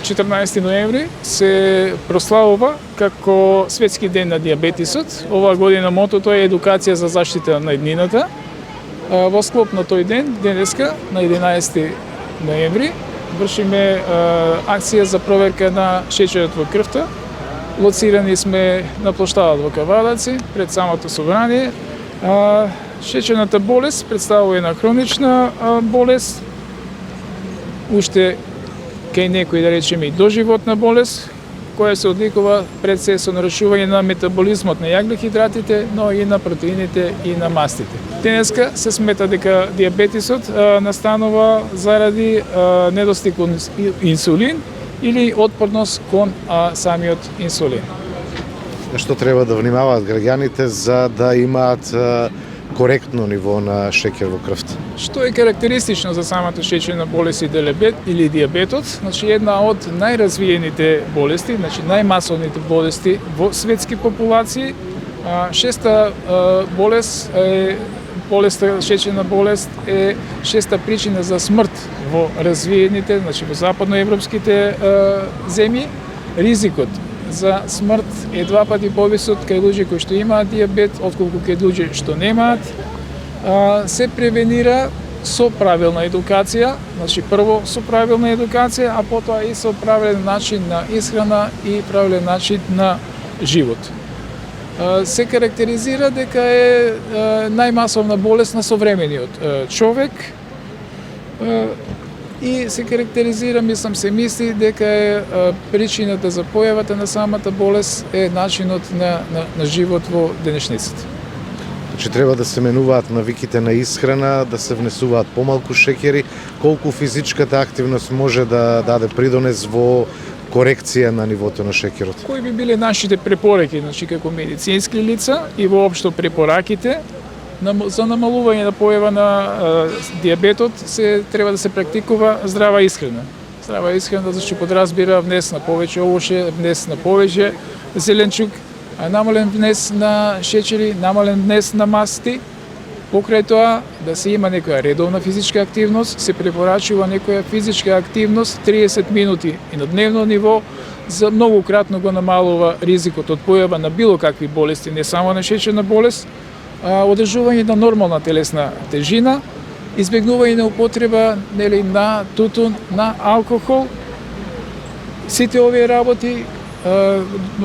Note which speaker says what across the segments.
Speaker 1: 14 ноември се прославува како Светски ден на дијабетисот. Оваа година мотото е едукација за заштита на еднината. Во склоп на тој ден, денеска, на 11 ноември, вршиме акција за проверка на шеќерот во крвта. Лоцирани сме на плоштадот во Кавадаци, пред самото собрание. Шеќерната болест представува една хронична болест, уште кај некои, да речеме, и доживотна болест, која се одликува пред се со нарушување на метаболизмот на јаглехидратите, но и на протеините и на мастите. Денеска се смета дека дијабетисот настанува заради недостиг инсулин или отпорност кон самиот инсулин.
Speaker 2: Што треба да внимаваат граѓаните за да имаат коректно ниво на шеќер во крвта?
Speaker 1: Што е карактеристично за самата шеќерна болест или дијабетот? Значи, една од најразвиените болести, значи најмасовните болести во светски популации. Шеста болест е шеќерна болест е шеста причина за смрт во развиените, значи во западноевропските земји. Ризикот за смрт е 2 пати повисок кај луѓе кои што имаат дијабет, отколку кај луѓе што немаат. Се превенира со правилна едукација, значи прво со правилна едукација, а потоа и со правилен начин на исхрана и правилен начин на живот. Се карактеризира дека е најмасовна болест на современиот човек и се карактеризира, се мисли дека е причината за појавата на самата болест е начинот на живот во денешницата.
Speaker 2: Значи треба да се менуваат навиките на исхрана, да се внесуваат помалку шеќери, колку физичката активност може да даде придонес во корекција на нивото на шеќерот?
Speaker 1: Кои би биле нашите препораки, значи како медицински лица и воопшто препораките за намалување на појава на дијабетот треба да се практикува здрава исхрана. Здрава исхрана зашто подразбира внес на повеќе овоше, внес на повеќе зеленчук, намален внес на шеќери, намален внес на масти. Покрај тоа да се има некоја редовна физичка активност, се препорачува некоја физичка активност 30 минути и на дневно ниво, за многократно го намалува ризикот од појава на било какви болести, не само на шеќерна болест. Одржување на нормална телесна тежина, избегнување на употреба на тутун, на алкохол. Сите овие работи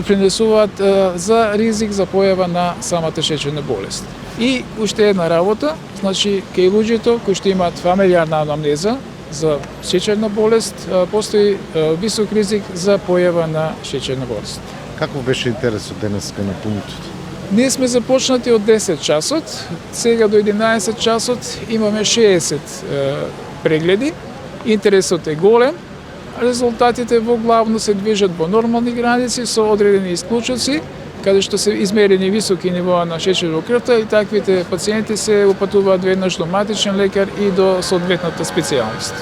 Speaker 1: принесуваат за ризик за појава на самата шеќерна болест. И уште една работа, значи кај луѓето кои што имаат фамилиарна анамнеза за шеќерна болест, постои висок ризик за појава на шеќерна болест.
Speaker 2: Каков беше интересот денеска на пунктот?
Speaker 1: Ние сме започнати од 10 часот, сега до 11 часот имаме 60 прегледи. Интересот е голем, резултатите во главно се движат во нормални граници со одредени исклучоци, каде што се измерени високи нивоа на шеќер во крвта и таквите пациенти се упатуваат веднаш до матичен лекар и до соодветната специјалност.